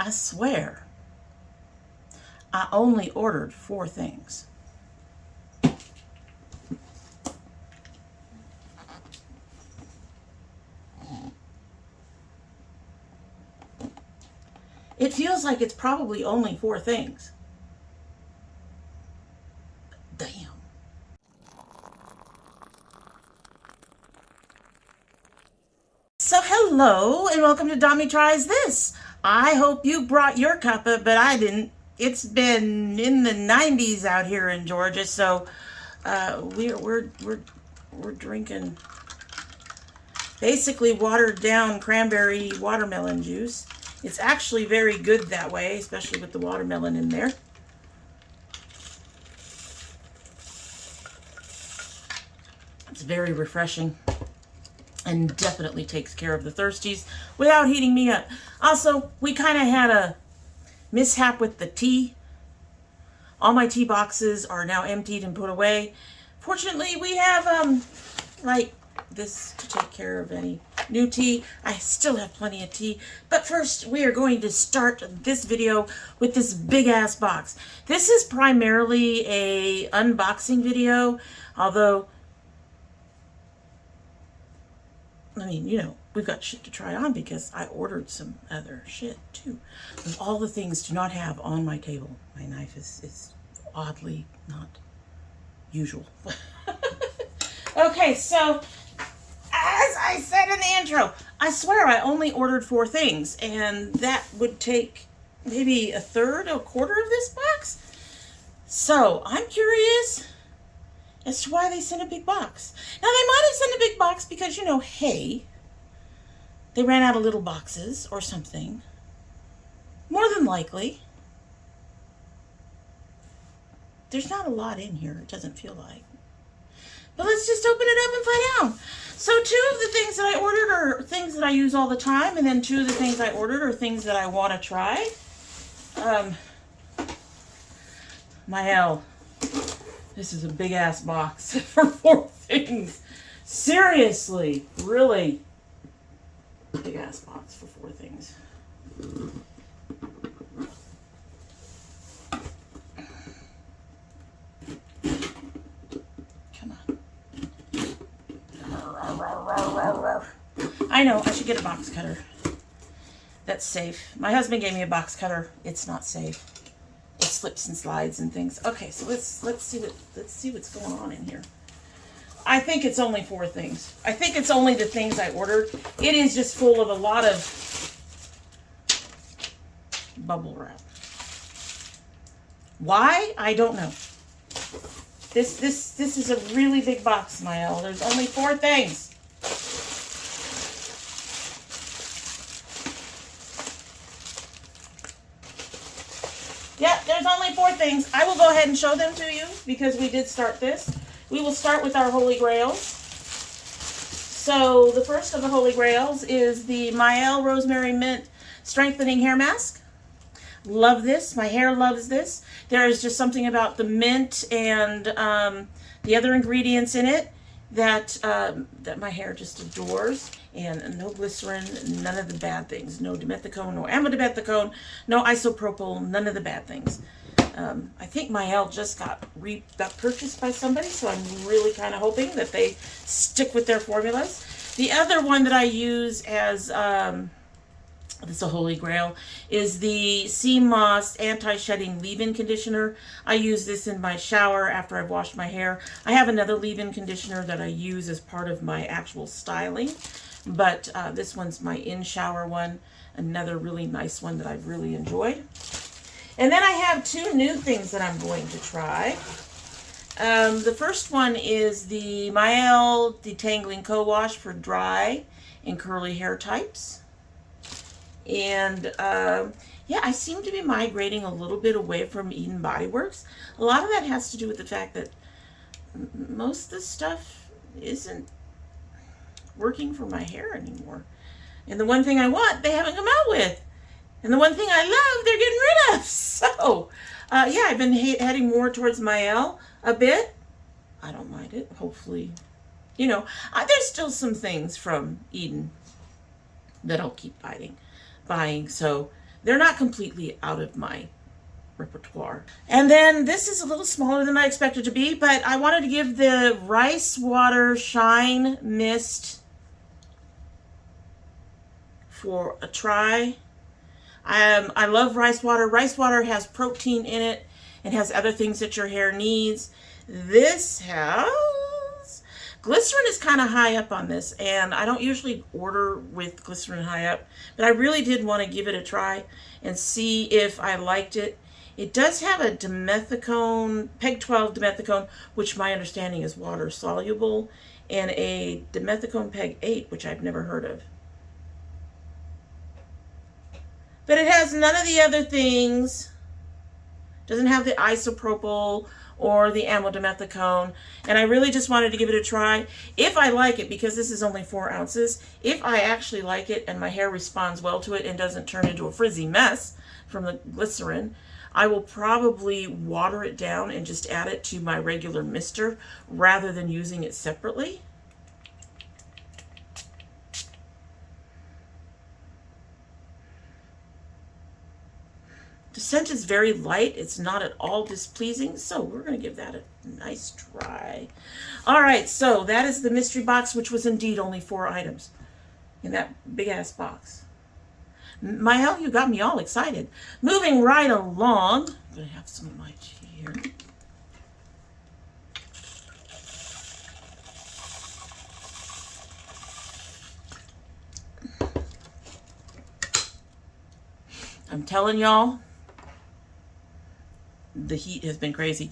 I swear, I only ordered 4 things. It feels like it's probably only 4 things. Damn. So hello and welcome to domytriesthis. I hope you brought your cuppa, but I didn't. It's been in the 90s out here in Georgia, so we're drinking basically watered down cranberry watermelon juice. It's actually very good that way, especially with the watermelon in there. It's very refreshing and definitely takes care of the thirsties without heating me up. Also, we kind of had a mishap with the tea. All my tea boxes are now emptied and put away. Fortunately, we have like this to take care of any new tea. I still have plenty of tea, but first we are going to start this video with this big ass box. This is primarily a unboxing video, although I mean, you know, we've got shit to try on because I ordered some other shit too. Of all the things to not have on my table. My knife is oddly not usual. Okay, so as I said in the intro, I swear I only ordered 4 things, and that would take maybe a quarter of this box. So I'm curious as to why they sent a big box. Now, they might have sent a big box because, you know, hey, they ran out of little boxes or something. More than likely. There's not a lot in here, it doesn't feel like. But let's just open it up and find out. So 2 of the things that I ordered are things that I use all the time, and then 2 of the things I ordered are things that I want to try. My hell. This is a big ass box for 4 things. Seriously, really big ass box for 4 things. Come on. I know, I should get a box cutter. That's safe. My husband gave me a box cutter. It's not safe. It slips and slides and things. Okay, so let's see what's going on in here. I think it's only 4 things. I think it's only the things I ordered. It is just full of a lot of bubble wrap. Why? I don't know. This is a really big box, Mael. There's only 4 things. Yeah, there's only 4 things. I will go ahead and show them to you because we did start this. We will start with our Holy Grails. So the first of the Holy Grails is the Mael Rosemary Mint Strengthening Hair Mask. Love this. My hair loves this. There is just something about the mint and the other ingredients in it that my hair just adores. And no glycerin, none of the bad things. No dimethicone, no amidimethicone, no isopropyl, none of the bad things. I think Mael just got purchased by somebody, so I'm really kind of hoping that they stick with their formulas. The other one that I use as this is a Holy Grail, is the Sea Moss Anti-Shedding Leave-In Conditioner. I use this in my shower after I've washed my hair. I have another leave-in conditioner that I use as part of my actual styling, but this one's my in-shower one, another really nice one that I've really enjoyed. And then I have 2 new things that I'm going to try. The first one is the Mael Detangling Co-Wash for dry and curly hair types. And yeah, I seem to be migrating a little bit away from Eden Body Works. A lot of that has to do with the fact that most of the stuff isn't working for my hair anymore. And the one thing I want, they haven't come out with. And the one thing I love, they're getting rid of. So, yeah, I've been heading more towards Mael a bit. I don't mind it. Hopefully, you know, there's still some things from Eden that I'll keep buying. So they're not completely out of my repertoire. And then this is a little smaller than I expected to be, but I wanted to give the Rice Water Shine Mist for a try. I love rice water. Rice water has protein in it and has other things that your hair needs. This has glycerin is kind of high up on this, and I don't usually order with glycerin high up, but I really did want to give it a try and see if I liked it. It does have a dimethicone, PEG 12 dimethicone, which my understanding is water soluble, and a dimethicone PEG 8, which I've never heard of. But it has none of the other things. Doesn't have the isopropyl or the amylodimethicone. And I really just wanted to give it a try. If I like it, because this is only 4 ounces, if I actually like it and my hair responds well to it and doesn't turn into a frizzy mess from the glycerin, I will probably water it down and just add it to my regular mister rather than using it separately. The scent is very light. It's not at all displeasing, so we're going to give that a nice try. All right, so that is the mystery box, which was indeed only 4 items in that big-ass box. Mael, you got me all excited. Moving right along, I'm going to have some of my tea here. I'm telling y'all, the heat has been crazy.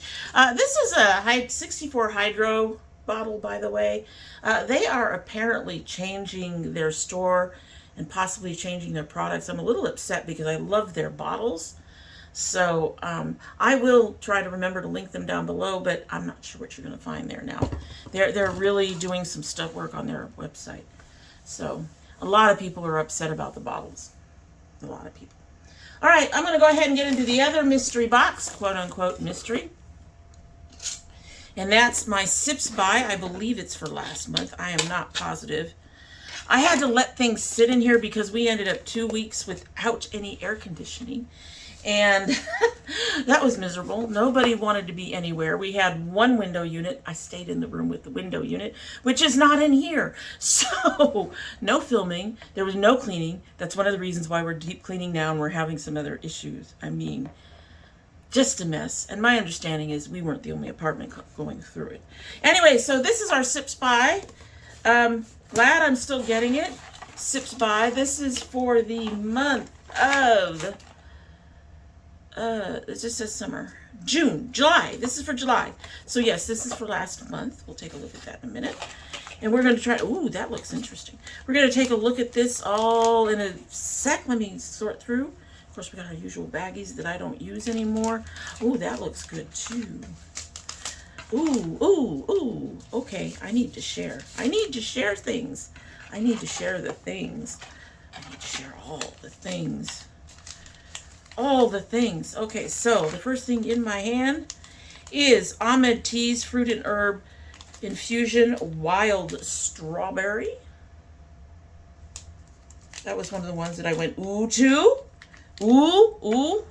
This is a 64 Hydro bottle, by the way. They are apparently changing their store and possibly changing their products. I'm a little upset because I love their bottles. So I will try to remember to link them down below, but I'm not sure what you're going to find there now. They're really doing some stuff work on their website. So a lot of people are upset about the bottles. A lot of people. All right, I'm going to go ahead and get into the other mystery box, quote-unquote mystery. And that's my Sipsby. I believe it's for last month. I am not positive. I had to let things sit in here because we ended up 2 weeks without any air conditioning. And that was miserable. Nobody wanted to be anywhere. We had one window unit. I stayed in the room with the window unit, which is not in here. So no filming. There was no cleaning. That's one of the reasons why we're deep cleaning now and we're having some other issues. I mean, just a mess. And my understanding is we weren't the only apartment going through it. Anyway, so this is our Sipsby. Glad I'm still getting it. Sipsby. This is for the month of... it just says summer. July. This is for July. So yes, this is for last month. We'll take a look at that in a minute. And we're going to try, ooh, that looks interesting. We're going to take a look at this all in a sec. Let me sort through. Of course, we got our usual baggies that I don't use anymore. Ooh, that looks good too. Ooh. Okay, I need to share. I need to share things. I need to share the things. I need to share all the things. All the things. Okay, so the first thing in my hand is Ahmed Tea's Fruit and Herb Infusion Wild Strawberry. That was one of the ones that I went ooh to. Ooh.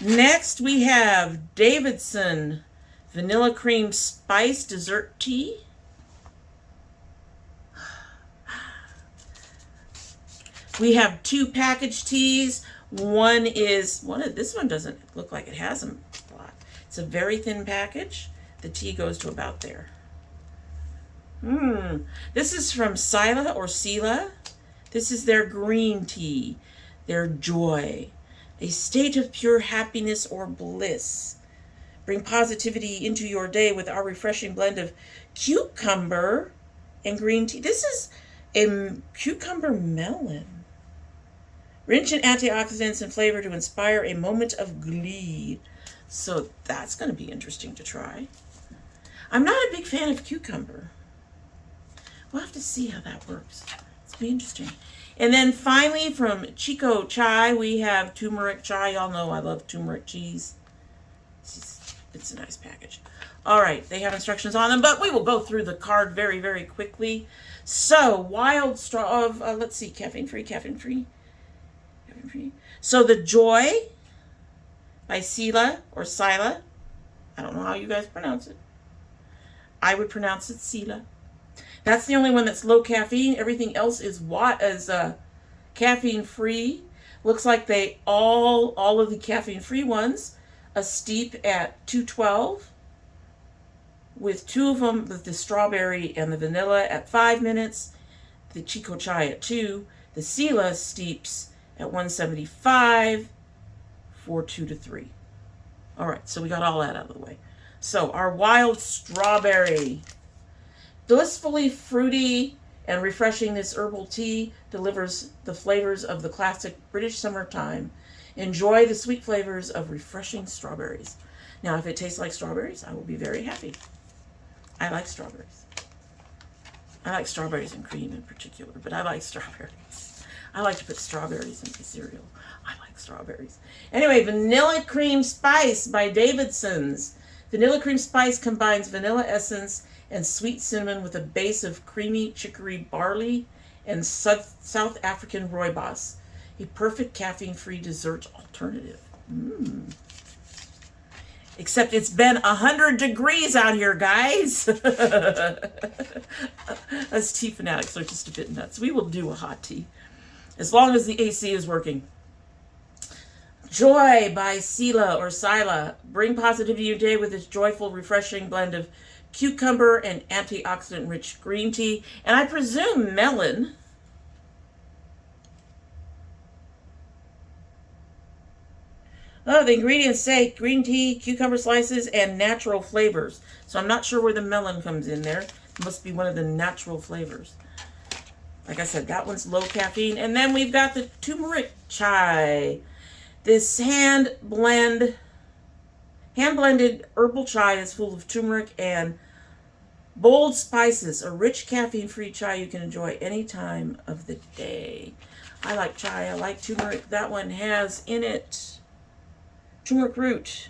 Next we have Davidson Vanilla Cream Spice Dessert Tea. We have 2 packaged teas. This one doesn't look like it has a lot. It's a very thin package. The tea goes to about there. This is from Sila or Sila. This is their green tea, their joy, a state of pure happiness or bliss. Bring positivity into your day with our refreshing blend of cucumber and green tea. This is a cucumber melon. Rich in antioxidants and flavor to inspire a moment of glee. So that's going to be interesting to try. I'm not a big fan of cucumber. We'll have to see how that works. It's going to be interesting. And then finally from Chico Chai, we have turmeric chai. Y'all know I love turmeric cheese. It's a nice package. All right, they have instructions on them, but we will go through the card very, very quickly. So, wild straw of, let's see, caffeine-free. So the Joy by Sila or Sila. I don't know how you guys pronounce it. I would pronounce it Sila. That's the only one that's low caffeine. Everything else is caffeine free. Looks like they all of the caffeine free ones, a steep at 212 with 2 of them, with the strawberry and the vanilla at 5 minutes, the Chico Chai at 2, the Sila steeps at 175 for 2 to 3. All right, so we got all that out of the way. So our wild strawberry, blissfully fruity and refreshing, this herbal tea delivers the flavors of the classic British summertime. Enjoy the sweet flavors of refreshing strawberries. Now, if it tastes like strawberries, I will be very happy. I like strawberries. I like strawberries and cream in particular, but I like strawberries. I like to put strawberries in my cereal. I like strawberries. Anyway, Vanilla Cream Spice by Davidson's. Vanilla Cream Spice combines vanilla essence and sweet cinnamon with a base of creamy chicory barley and South African rooibos. A perfect caffeine-free dessert alternative. Except it's been 100 degrees out here, guys. Us tea fanatics are just a bit nuts. We will do a hot tea, as long as the AC is working. Joy by Sila or Sila. Bring positivity to your day with this joyful, refreshing blend of cucumber and antioxidant-rich green tea. And I presume melon. Oh, the ingredients say green tea, cucumber slices, and natural flavors. So I'm not sure where the melon comes in there. It must be one of the natural flavors. Like I said, that one's low caffeine. And then we've got the turmeric chai. This hand-blended herbal chai is full of turmeric and bold spices. A rich caffeine-free chai you can enjoy any time of the day. I like chai. I like turmeric. That one has in it turmeric root,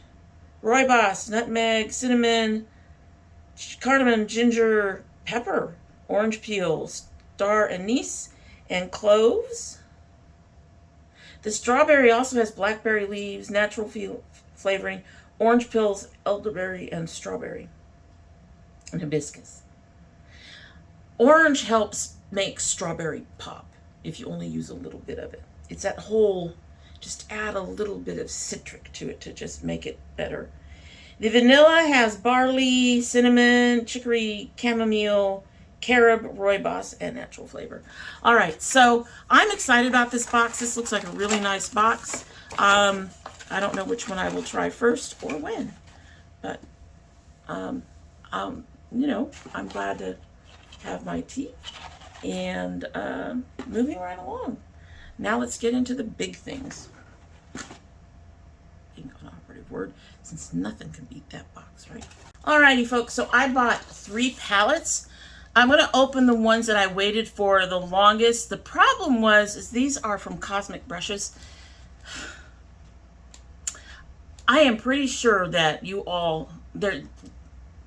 rooibos, nutmeg, cinnamon, cardamom, ginger, pepper, orange peel, star anise, and cloves. The strawberry also has blackberry leaves, natural flavoring, orange pills, elderberry, and strawberry, and hibiscus. Orange helps make strawberry pop if you only use a little bit of it. It's that whole, just add a little bit of citric to it to just make it better. The vanilla has barley, cinnamon, chicory, chamomile, carob, rooibos, and natural flavor. All right, so I'm excited about this box. This looks like a really nice box. I don't know which one I will try first or when, but you know, I'm glad to have my tea and moving right along. Now let's get into the big things. An operative word, since nothing can beat that box, right? Alrighty, folks, so I bought 3 palettes. I'm going to open the ones that I waited for the longest. The problem is these are from Cosmic Brushes. I am pretty sure that you all,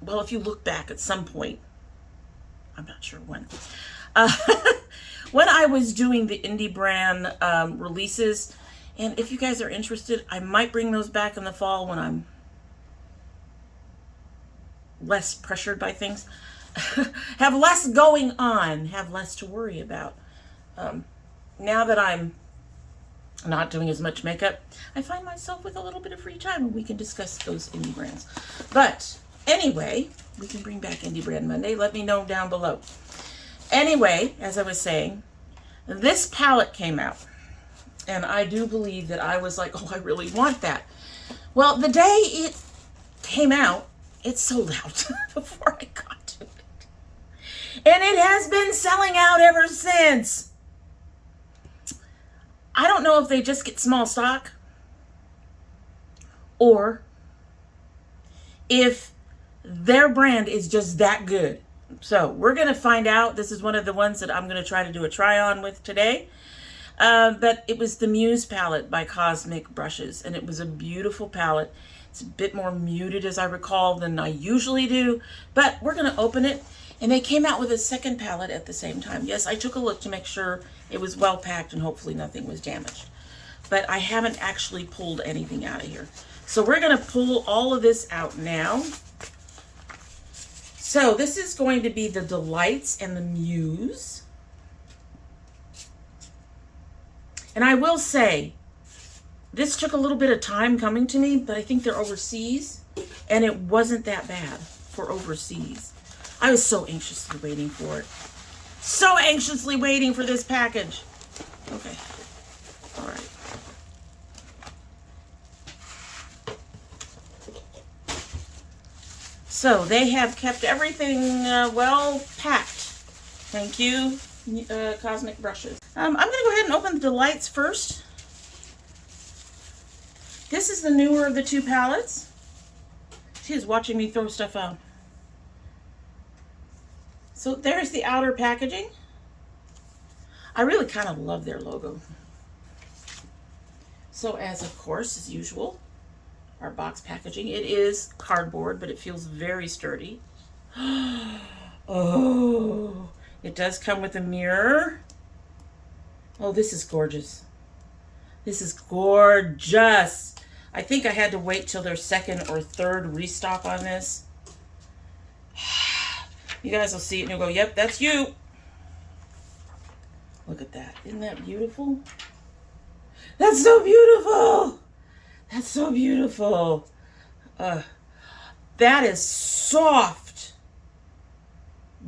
well, if you look back at some point, I'm not sure when, when I was doing the indie brand releases, and if you guys are interested, I might bring those back in the fall when I'm less pressured by things. Have less going on, have less to worry about. Now that I'm not doing as much makeup, I find myself with a little bit of free time and we can discuss those indie brands. But anyway, we can bring back Indie Brand Monday. Let me know down below. Anyway, as I was saying, this palette came out. And I do believe that I was like, oh, I really want that. Well, the day it came out, it sold out before I got to it. And it has been selling out ever since. I don't know if they just get small stock or if their brand is just that good. So we're going to find out. This is one of the ones that I'm going to try to do a try on with today. But it was the Muse palette by Cosmic Brushes, and it was a beautiful palette. It's a bit more muted, as I recall, than I usually do, but we're going to open it. And they came out with a second palette at the same time. Yes, I took a look to make sure it was well packed and hopefully nothing was damaged. but I haven't actually pulled anything out of here. So we're going to pull all of this out now. So this is going to be the Delights and the Muse. And I will say, this took a little bit of time coming to me, but I think they're overseas, and it wasn't that bad for overseas. I was so anxiously waiting for it. So anxiously waiting for this package. Okay. All right. So they have kept everything well packed. Thank you, Cosmic Brushes. I'm going to go ahead and open the Delights first. This is the newer of the two palettes. She is watching me throw stuff out. So there's the outer packaging. I really kind of love their logo. So as of course, as usual, our box packaging. It is cardboard, but it feels very sturdy. Oh, it does come with a mirror. Oh, this is gorgeous. This is gorgeous. I think I had to wait till their second or third restock on this. You guys will see it and you'll go, yep, that's you. Look at that. Isn't that beautiful? That's so beautiful. That's so beautiful. That is soft.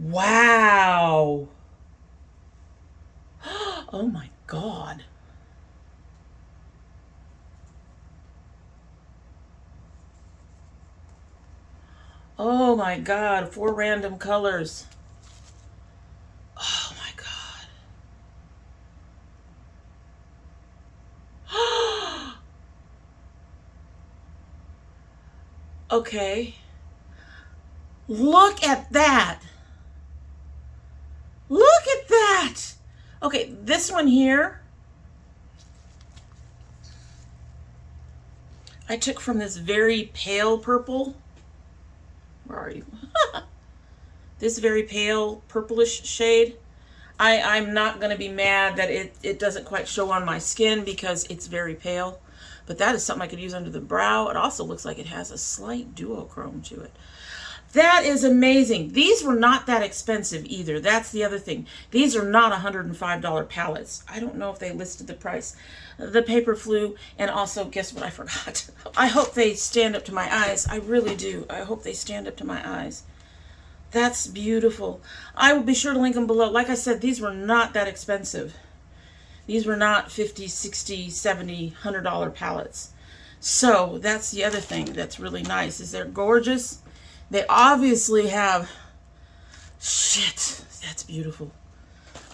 Wow. Oh my God. Oh my God, 4 random colors. Oh my God. Okay. Look at that. Look at that. Okay, this one here, I took from this very pale purple. Where are you? This very pale purplish shade. I'm not going to be mad that it doesn't quite show on my skin because it's very pale. But that is something I could use under the brow. It also looks like it has a slight duochrome to it. That is amazing. These were not that expensive either. That's the other thing. These are not $105 palettes. I don't know if they listed the price. The paper flew, and also, guess what I forgot? I hope they stand up to my eyes. I really do. I hope they stand up to my eyes. That's beautiful. I will be sure to link them below. Like I said, these were not that expensive. These were not $50, $60, $70, $100 palettes. So that's the other thing that's really nice is they're gorgeous. They obviously have, shit, that's beautiful.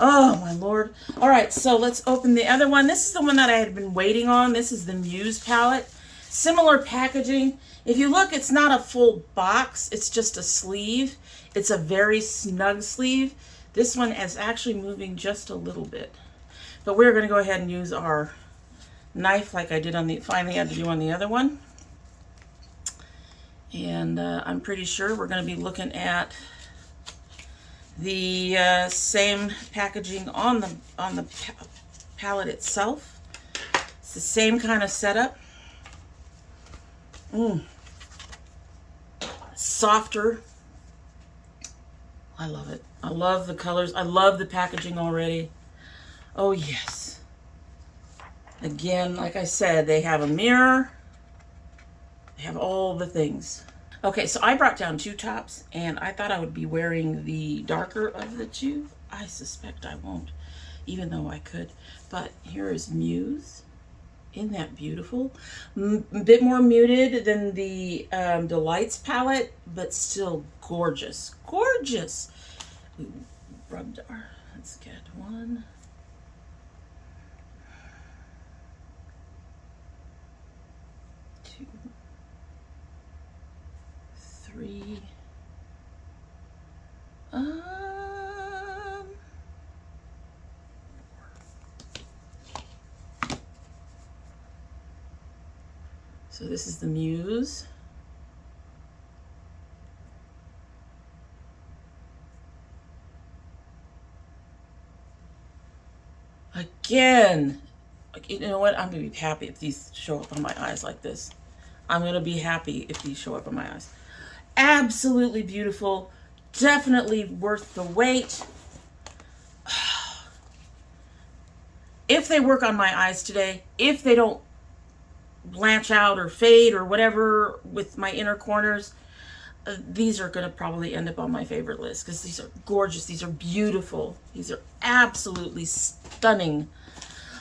Oh my Lord. All right, so let's open the other one. This is the one that I had been waiting on. This is the Muse palette. Similar packaging. If you look, it's not a full box. It's just a sleeve. It's a very snug sleeve. This one is actually moving just a little bit. But we're going to go ahead and use our knife like I did on the, finally had to do on the other one. And I'm pretty sure we're going to be looking at the same packaging on the palette itself. It's the same kind of setup. Softer. I love it. I love the colors. I love the packaging already. Oh yes. Again, like I said, they have a mirror. They have all the things. Okay, so I brought down 2 tops, and I thought I would be wearing the darker of the 2. I suspect I won't, even though I could. But here is Muse. Isn't that beautiful? A bit more muted than the Delights palette, but still gorgeous. Gorgeous. We rubbed our, let's get 1. 2. 3. So this is the Muse. Again, like you know what? I'm going to be happy if these show up on my eyes like this. I'm going to be happy if these show up on my eyes. Absolutely beautiful. Definitely worth the wait. If they work on my eyes today, if they don't blanch out or fade or whatever with my inner corners, these are going to probably end up on my favorite list because these are gorgeous. These are beautiful. These are absolutely stunning.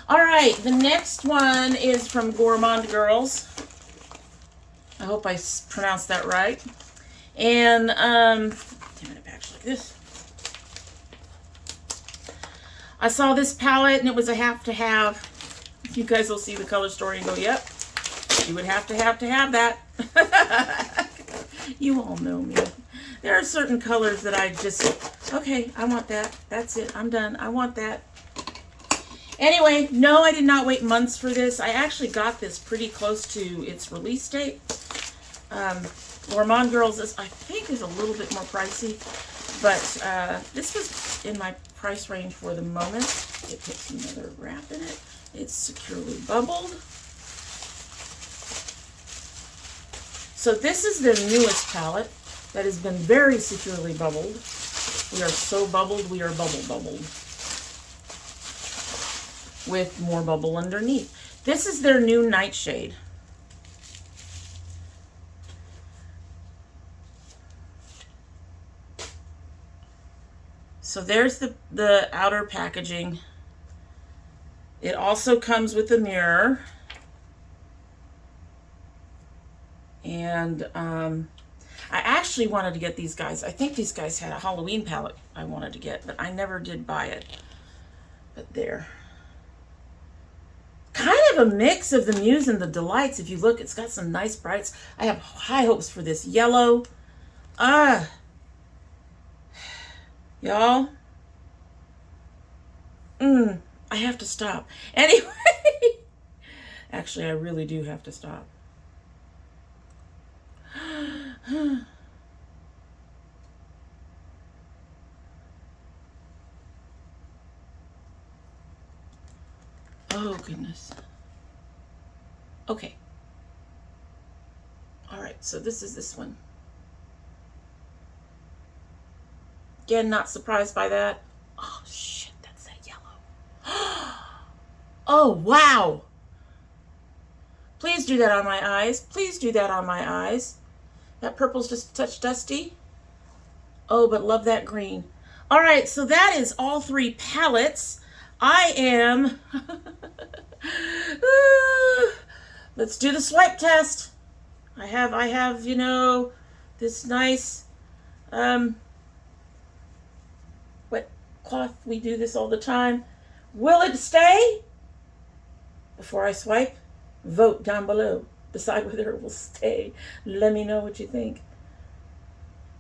All right, the next one is from Gourmand Girls. I hope I pronounced that right. And, damn it, a package like this. I saw this palette and it was a have to have. You guys will see the color story and go, yep, you would have to have that. You all know me. There are certain colors that I just, okay, I want that. That's it. I'm done. I want that. Anyway, no, I did not wait months for this. I actually got this pretty close to its release date. Gourmand Girls, I think, is a little bit more pricey, but this was in my price range for the moment. It puts another wrap in it. It's securely bubbled. So this is their newest palette that has been very securely bubbled. We are so bubbled, we are bubbled. With more bubble underneath. This is their new Nightshade. So there's the outer packaging. It also comes with a mirror. And I actually wanted to get these guys. I think these guys had a Halloween palette I wanted to get, but I never did buy it. But there. Kind of a mix of the Muse and the Delights. If you look, it's got some nice brights. I have high hopes for this yellow. Y'all. I have to stop. Anyway. Actually, I really do have to stop. Oh, goodness. Okay. All right, so this is this one. Again, not surprised by that. Oh, shit, that's that yellow. Oh, wow. Please do that on my eyes. Please do that on my eyes. That purple's just a touch dusty. Oh, but love that green. All right, so that is all three palettes. I am... Let's do the swipe test. I have, you know, this nice wet cloth. We do this all the time. Will it stay? Before I swipe, vote down below. Decide whether it will stay. Let me know what you think.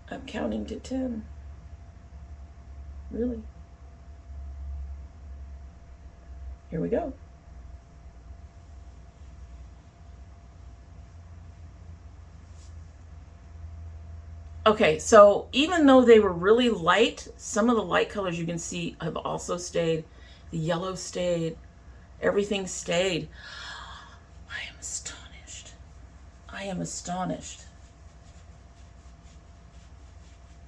I'm counting to 10. Really? Here we go. Okay, so even though they were really light, some of the light colors you can see have also stayed. The yellow stayed. Everything stayed. I am astonished. I am astonished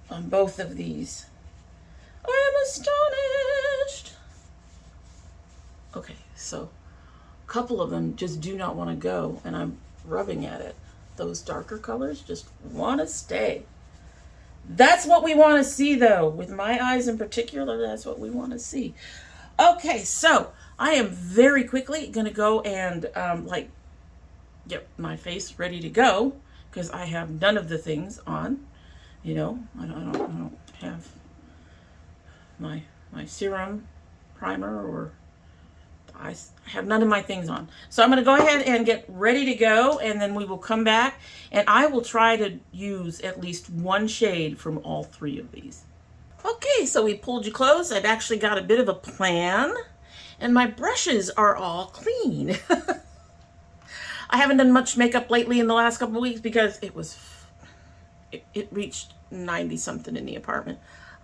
on both of these. I am astonished. Okay, so a couple of them just do not want to go, and I'm rubbing at it. Those darker colors just want to stay. That's what we want to see, though. With my eyes in particular, that's what we want to see. Okay, so I am very quickly going to go and get my face ready to go because I have none of the things on. You know, I don't have my serum, primer, or I have none of my things on. So I'm going to go ahead and get ready to go, and then we will come back, and I will try to use at least one shade from all three of these. Okay, so we pulled you close. I've actually got a bit of a plan, and my brushes are all clean. I haven't done much makeup lately in the last couple of weeks because it reached 90 something in the apartment.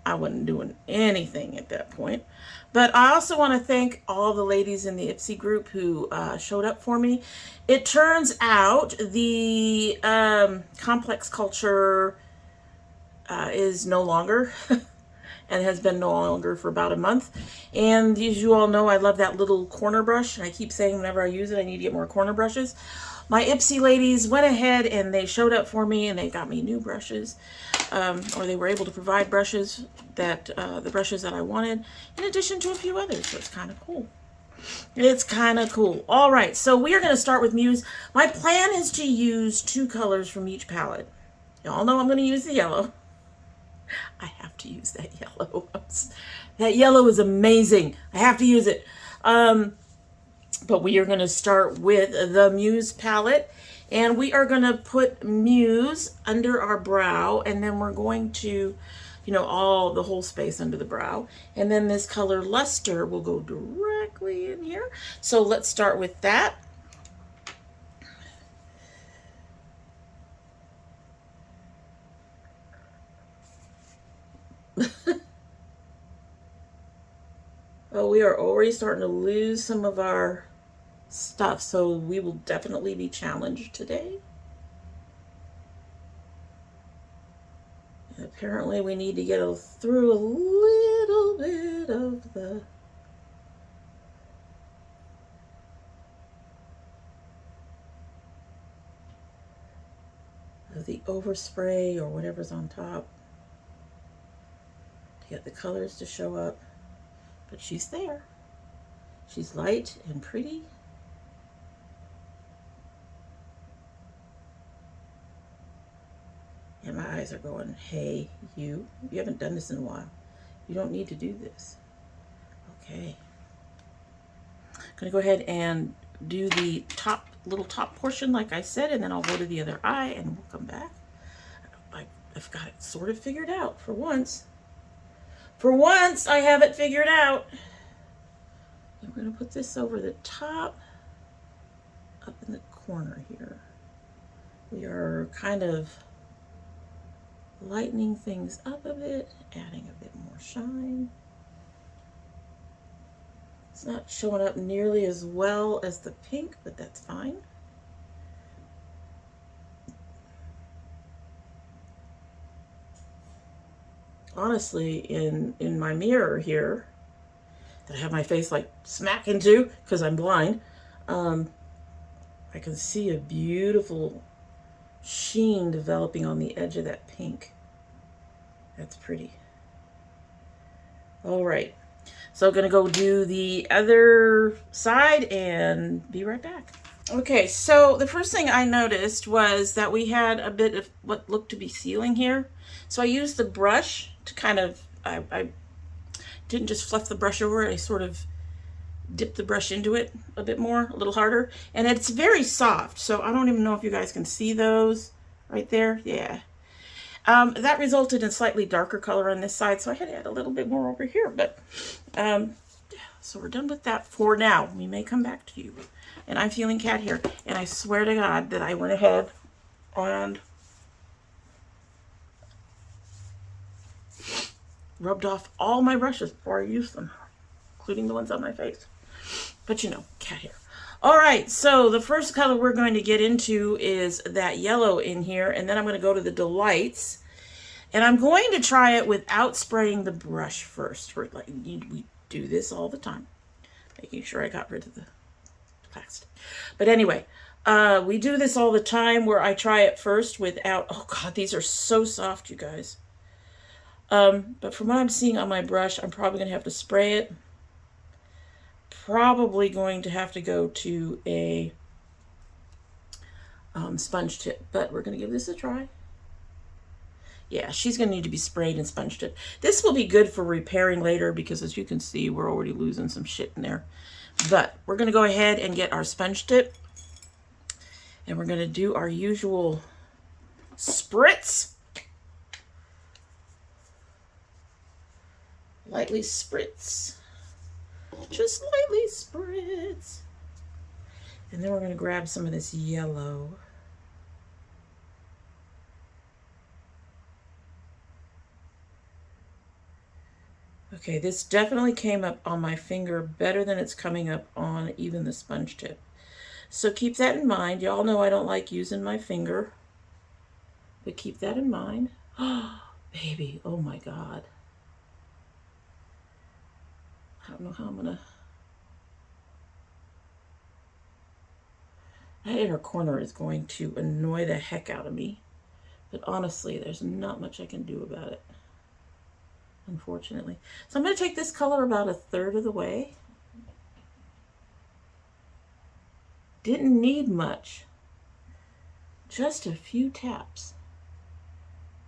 I wasn't doing anything at that point. But I also want to thank all the ladies in the Ipsy group who showed up for me. It turns out the complex culture is no longer and has been no longer for about a month. And as you all know, I love that little corner brush. I keep saying whenever I use it, I need to get more corner brushes. My Ipsy ladies went ahead and they showed up for me and they got me new brushes. Or they were able to provide brushes that, the brushes that I wanted, in addition to a few others. So it's kind of cool. It's kind of cool. All right, so we are going to start with Muse. My plan is to use 2 colors from each palette. Y'all know I'm going to use the yellow. I have to use that yellow. That yellow is amazing. I have to use it. But we are going to start with the Muse palette. And we are going to put Muse under our brow. And then we're going to, you know, the whole space under the brow. And then this color Luster will go directly in here. So let's start with that. Well, we are already starting to lose some of our stuff, so we will definitely be challenged today. And apparently we need to get through a little bit of the overspray or whatever's on top to get the colors to show up. But she's there. She's light and pretty. And my eyes are going, hey, you haven't done this in a while. You don't need to do this. Okay. I'm going to go ahead and do the little top portion like I said, and then I'll go to the other eye and we'll come back. I've got it sort of figured out for once. For once, I have it figured out. And we're going to put this over the top, up in the corner here. We are kind of lightening things up a bit, adding a bit more shine. It's not showing up nearly as well as the pink, but that's fine. Honestly, in my mirror here, that I have my face like smack into because I'm blind, I can see a beautiful sheen developing on the edge of that pink. That's pretty. All right, so I'm gonna go do the other side and be right back. Okay, so the first thing I noticed was that we had a bit of what looked to be sealing here. So I used the brush to kind of, I didn't just fluff the brush over it, I sort of dipped the brush into it a bit more, a little harder. And it's very soft, so I don't even know if you guys can see those right there. Yeah. That resulted in slightly darker color on this side, so I had to add a little bit more over here. But so we're done with that for now. We may come back to you. And I'm feeling cat hair, and I swear to God that I went ahead and rubbed off all my brushes before I used them, including the ones on my face. But you know, cat hair. All right, so the first color we're going to get into is that yellow in here, and then I'm going to go to the Delights, and I'm going to try it without spraying the brush first. We do this all the time, making sure I got rid of the plastic. But anyway, we do this all the time where I try it first without, oh God, these are so soft, you guys. But from what I'm seeing on my brush, I'm probably going to have to spray it. Probably going to have to go to a sponge tip, but we're going to give this a try. Yeah, she's going to need to be sprayed and sponge tip. This will be good for repairing later because, as you can see, we're already losing some shit in there. But we're going to go ahead and get our sponge tip, and we're going to do our usual spritz. Lightly spritz. Just lightly spritz. And then we're going to grab some of this yellow. Okay, this definitely came up on my finger better than it's coming up on even the sponge tip. So keep that in mind. Y'all know I don't like using my finger, but keep that in mind. Oh, baby, oh my God. I don't know how I'm gonna... That inner corner is going to annoy the heck out of me. But honestly, there's not much I can do about it, unfortunately. So I'm going to take this color about 1/3 of the way. Didn't need much. Just a few taps.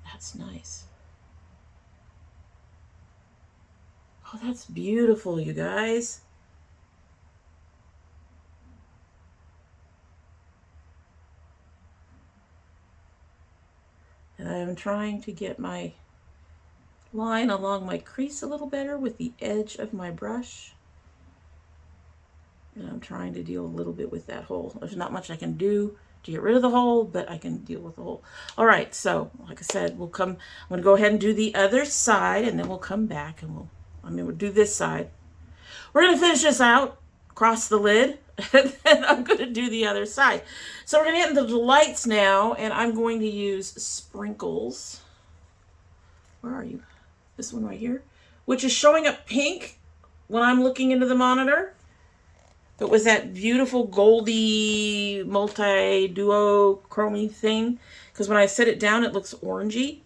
That's nice. Oh, that's beautiful, you guys. And I'm trying to get my line along my crease a little better with the edge of my brush. And I'm trying to deal a little bit with that hole. There's not much I can do to get rid of the hole, but I can deal with the hole. All right, so like I said, I'm gonna go ahead and do the other side, and then we'll come back and we'll do this side. We're gonna finish this out, cross the lid, and then I'm gonna do the other side. So we're gonna get into the lights now, and I'm going to use sprinkles. Where are you? This one right here, which is showing up pink when I'm looking into the monitor. It was that beautiful goldy multi-duo-chromey thing, because when I set it down, it looks orangey.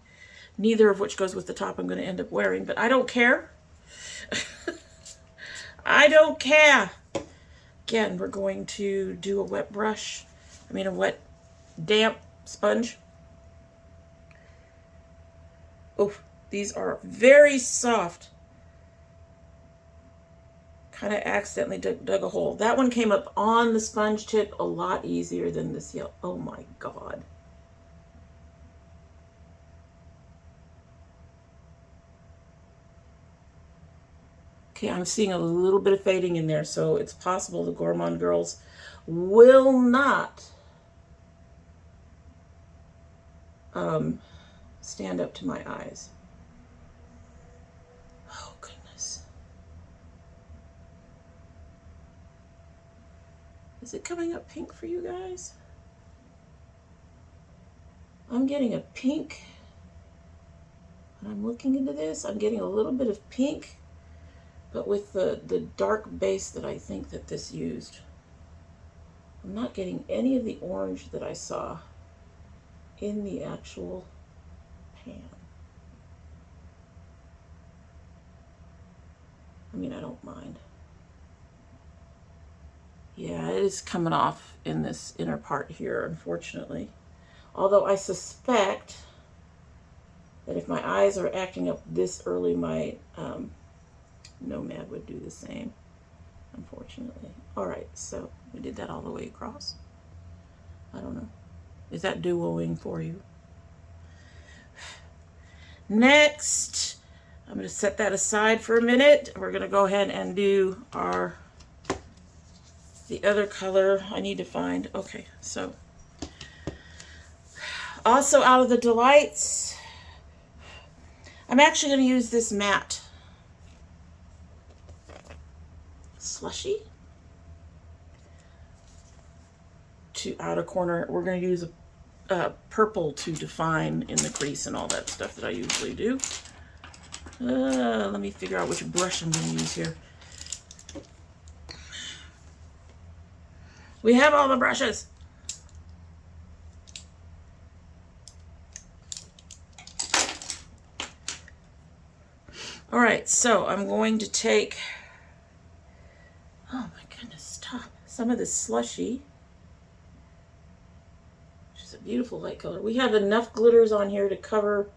Neither of which goes with the top I'm going to end up wearing, but I don't care. I don't care. Again, we're going to do a wet brush. I mean, a wet, damp sponge. Oh, these are very soft. Kind of accidentally dug a hole. That one came up on the sponge tip a lot easier than this yellow. Oh my God. Okay, I'm seeing a little bit of fading in there, so it's possible the Gourmand girls will not stand up to my eyes. Oh, goodness. Is it coming up pink for you guys? I'm getting a pink. When I'm looking into this, I'm getting a little bit of pink, but with the dark base that I think that this used. I'm not getting any of the orange that I saw in the actual pan. I mean, I don't mind. Yeah, it is coming off in this inner part here, unfortunately. Although I suspect that if my eyes are acting up this early, my Nomad would do the same, unfortunately. All right, so we did that all the way across. I don't know. Is that duoing for you? Next, I'm going to set that aside for a minute. We're going to go ahead and do the other color I need to find. Okay, so also out of the Delights, I'm actually going to use this matte slushy to outer corner. We're going to use a purple to define in the crease and all that stuff that I usually do. Let me figure out which brush I'm going to use here. We have all the brushes. All right, so I'm going to take, oh my goodness, stop, some of this slushy, which is a beautiful light color. We have enough glitters on here to cover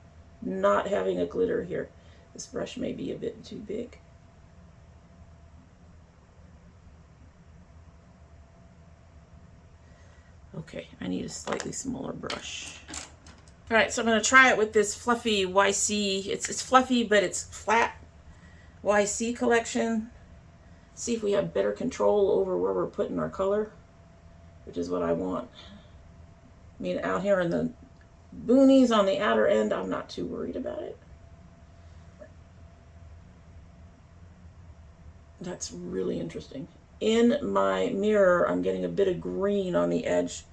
not having a glitter here. This brush may be a bit too big. Okay, I need a slightly smaller brush. All right, so I'm going to try it with this fluffy YC. It's fluffy, but it's flat YC collection. See if we have better control over where we're putting our color, which is what I want. I mean, out here in the boonies on the outer end, I'm not too worried about it. That's really interesting. In my mirror, I'm getting a bit of green on the edge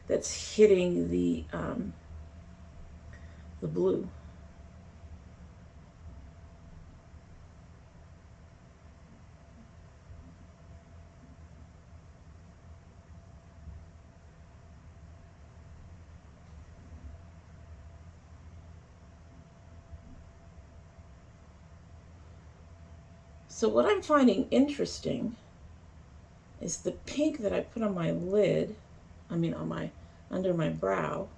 that's hitting the blue. So what I'm finding interesting is the pink that I put on my lid, on my under my brow,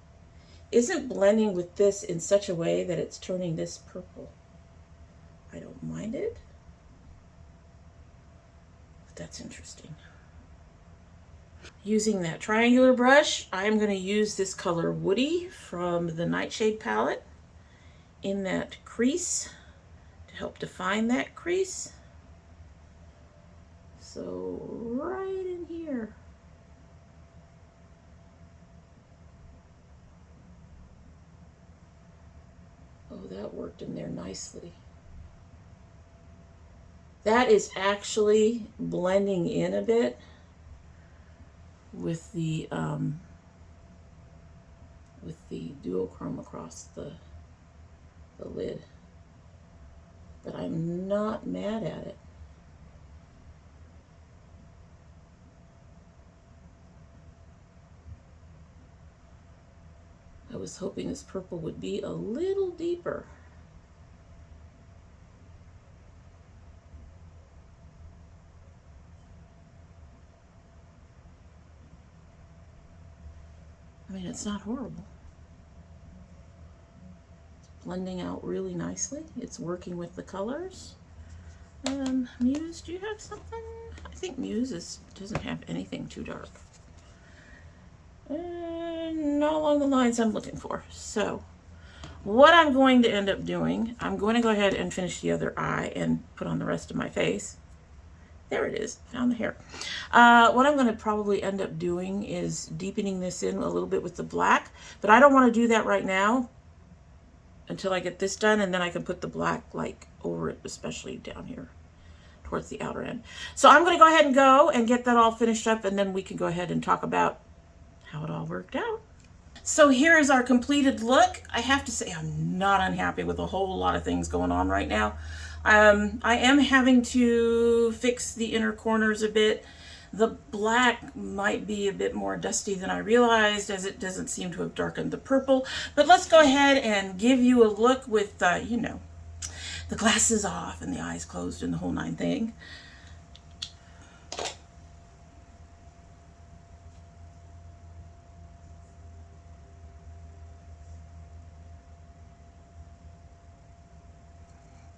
isn't blending with this in such a way that it's turning this purple. I don't mind it, but that's interesting. Using that triangular brush, I'm going to use this color Woody from the Nightshade palette in that crease to help define that crease. So right in here. Oh, that worked in there nicely. That is actually blending in a bit with the duochrome across the lid. But I'm not mad at it. I was hoping this purple would be a little deeper. I mean, it's not horrible. It's blending out really nicely. It's working with the colors. Muse, do you have something? I think Muse doesn't have anything too dark. Not along the lines I'm looking for. So what I'm going to end up doing, I'm going to go ahead and finish the other eye and put on the rest of my face. There it is, found the hair. What I'm going to probably end up doing is deepening this in a little bit with the black, but I don't want to do that right now until I get this done, and then I can put the black like over it, especially down here towards the outer end. So I'm going to go ahead and get that all finished up, and then we can go ahead and talk about how it all worked out. So here is our completed look. I have to say I'm not unhappy with a whole lot of things going on right now. I am having to fix the inner corners a bit. The black might be a bit more dusty than I realized, as it doesn't seem to have darkened the purple. But let's go ahead and give you a look with, the glasses off and the eyes closed and the whole nine thing.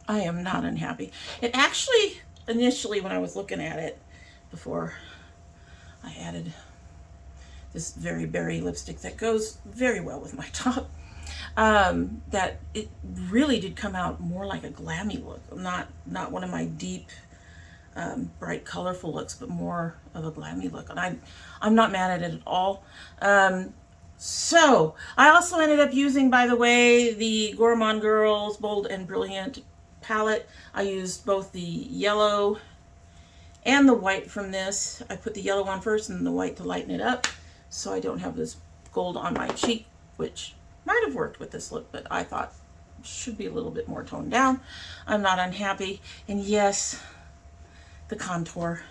I am not unhappy. It actually, initially when I was looking at it, before I added this Very Berry lipstick that goes very well with my top, that it really did come out more like a glammy look. Not one of my deep, bright, colorful looks, but more of a glammy look. And I'm not mad at it at all. So I also ended up using, by the way, the Gourmand Girls Bold and Brilliant palette. I used both the yellow and the white from this. I put the yellow on first and the white to lighten it up, so I don't have this gold on my cheek, which might have worked with this look, but I thought it should be a little bit more toned down. I'm not unhappy. And yes, the contour.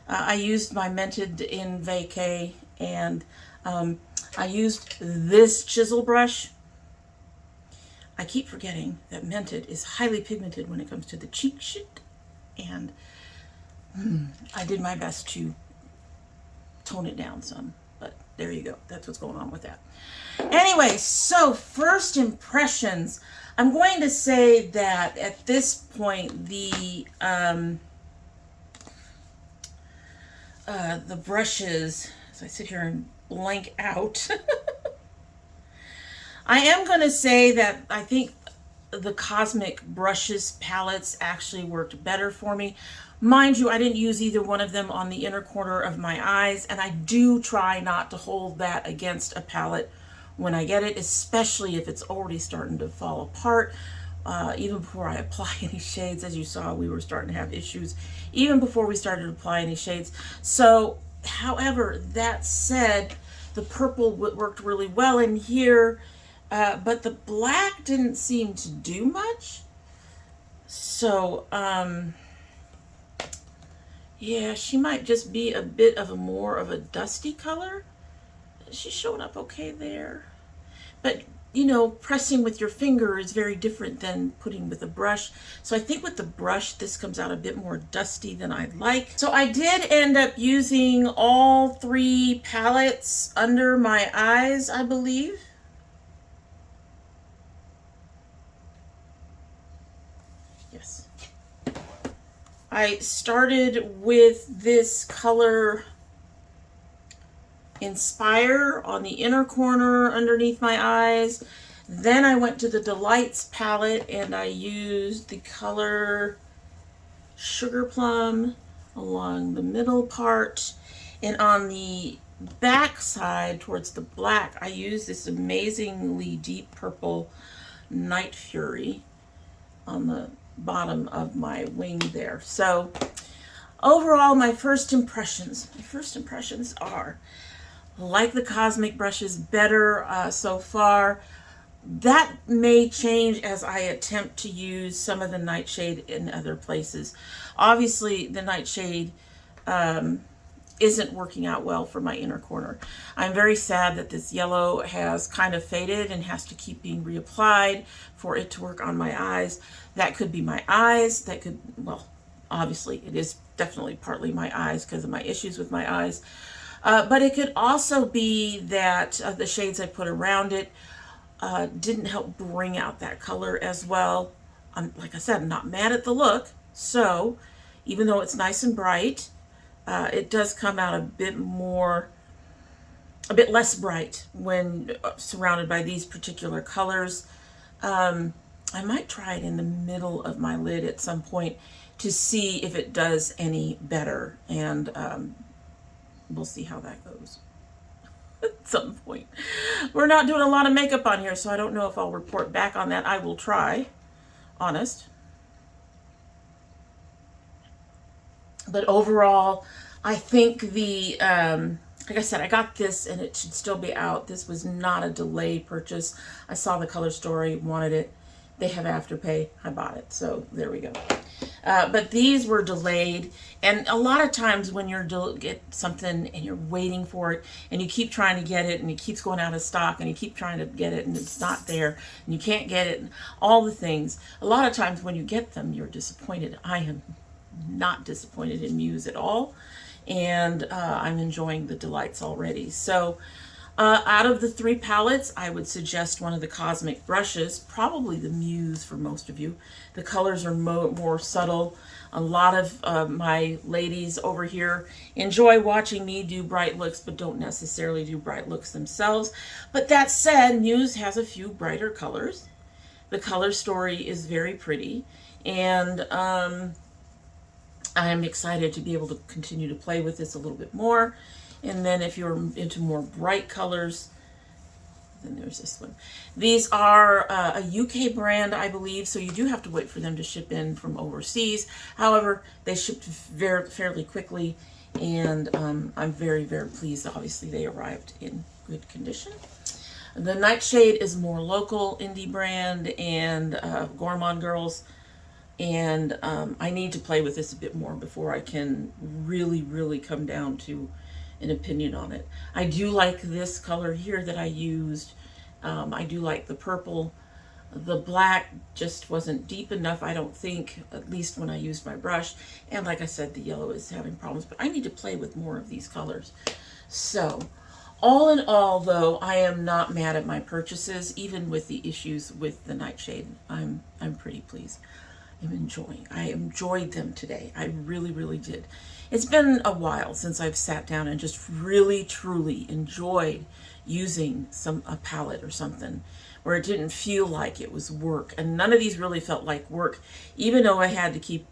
I used my Mented in Vacay, and I used this chisel brush. I keep forgetting that Mented is highly pigmented when it comes to the cheek shit, and I did my best to tone it down some, but there you go. That's what's going on with that. Anyway, so first impressions. I'm going to say that at this point, the brushes, as I sit here and blank out, I am going to say that I think the Cosmic Brushes palettes actually worked better for me. Mind you, I didn't use either one of them on the inner corner of my eyes, and I do try not to hold that against a palette when I get it, especially if it's already starting to fall apart. even before I apply any shades. As you saw, we were starting to have issues even before we started to apply any shades. So, however, that said, the purple worked really well in here, but the black didn't seem to do much. So, yeah, she might just be a bit of a more of a dusty color. She's showing up okay there. But, you know, pressing with your finger is very different than putting with a brush. So I think with the brush, this comes out a bit more dusty than I'd like. So I did end up using all 3 palettes under my eyes, I believe. Yes. I started with this color Inspire on the inner corner underneath my eyes. Then I went to the Delights palette and I used the color Sugar Plum along the middle part. And on the back side towards the black, I used this amazingly deep purple Night Fury on the bottom of my wing there. So overall, my first impressions are, like the Cosmic brushes better so far. That may change as I attempt to use some of the Nightshade in other places. Obviously, the Nightshade isn't working out well for my inner corner. I'm very sad that this yellow has kind of faded and has to keep being reapplied for it to work on my eyes. That could be my eyes. That could, well, obviously it is definitely partly my eyes because of my issues with my eyes. But it could also be that the shades I put around it didn't help bring out that color as well. Like I said, I'm not mad at the look. So even though it's nice and bright, it does come out a bit less bright when surrounded by these particular colors. I might try it in the middle of my lid at some point to see if it does any better, and we'll see how that goes at some point. We're not doing a lot of makeup on here, so I don't know if I'll report back on that. I will try, honest. But overall, I think the, like I said, I got this and it should still be out. This was not a delay purchase. I saw the color story, wanted it. They have Afterpay. I bought it. So there we go. But these were delayed. And a lot of times when you're get something and you're waiting for it and you keep trying to get it and it keeps going out of stock and you keep trying to get it and it's not there and you can't get it and all the things. A lot of times when you get them, you're disappointed. I am not disappointed in Muse at all. And I'm enjoying the Delights already. So out of the 3 palettes, I would suggest one of the Cosmic brushes, probably the Muse for most of you. The colors are more subtle. A lot of my ladies over here enjoy watching me do bright looks, but don't necessarily do bright looks themselves. But that said, Muse has a few brighter colors. The color story is very pretty, and I'm excited to be able to continue to play with this a little bit more. And then if you're into more bright colors, then there's this one. These are a UK brand, I believe, so you do have to wait for them to ship in from overseas. However, they shipped fairly quickly, and I'm very, very pleased. Obviously, they arrived in good condition. The Nightshade is more local indie brand and Gourmand Girls. And I need to play with this a bit more before I can really, really come down to an opinion on it. I do like this color here that I used. I do like the purple. The black just wasn't deep enough, I don't think, at least when I used my brush. And like I said, the yellow is having problems, but I need to play with more of these colors. So all in all, though, I am not mad at my purchases, even with the issues with the Nightshade. I'm pretty pleased. I enjoyed them today. I really, really did. It's been a while since I've sat down and just really, truly enjoyed using a palette or something where it didn't feel like it was work. And none of these really felt like work, even though I had to keep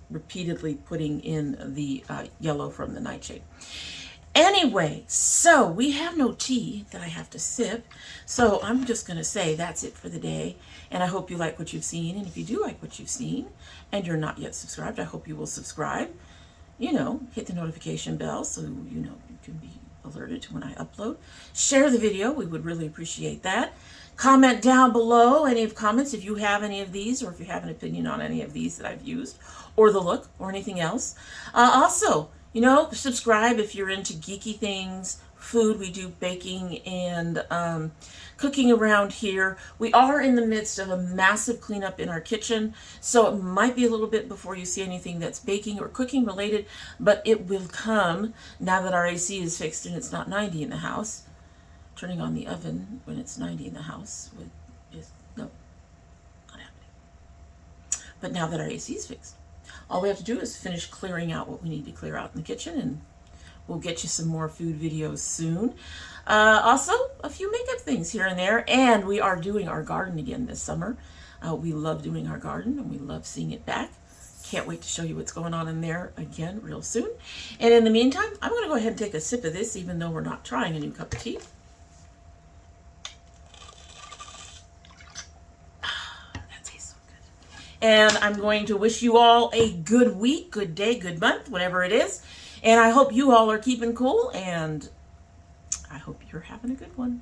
repeatedly putting in the yellow from the Nightshade. Anyway, so we have no tea that I have to sip. So I'm just going to say that's it for the day. And I hope you like what you've seen. And if you do like what you've seen and you're not yet subscribed, I hope you will subscribe. You know, hit the notification bell so you know you can be alerted to when I upload. Share the video. We would really appreciate that. Comment down below any of comments if you have any of these, or if you have an opinion on any of these that I've used, or the look, or anything else. Also, you know, subscribe if you're into geeky things, food. We do baking and cooking around here. We are in the midst of a massive cleanup in our kitchen, so it might be a little bit before you see anything that's baking or cooking related, but it will come now that our AC is fixed and it's not 90 in the house. Turning on the oven when it's 90 in the house is no, not happening. But now that our AC is fixed, all we have to do is finish clearing out what we need to clear out in the kitchen, and we'll get you some more food videos soon. Also, a few makeup things here and there, and we are doing our garden again this summer. We love doing our garden, and we love seeing it back. Can't wait to show you what's going on in there again real soon. And in the meantime, I'm going to go ahead and take a sip of this, even though we're not trying a new cup of tea. And I'm going to wish you all a good week, good day, good month, whatever it is. And I hope you all are keeping cool, and I hope you're having a good one.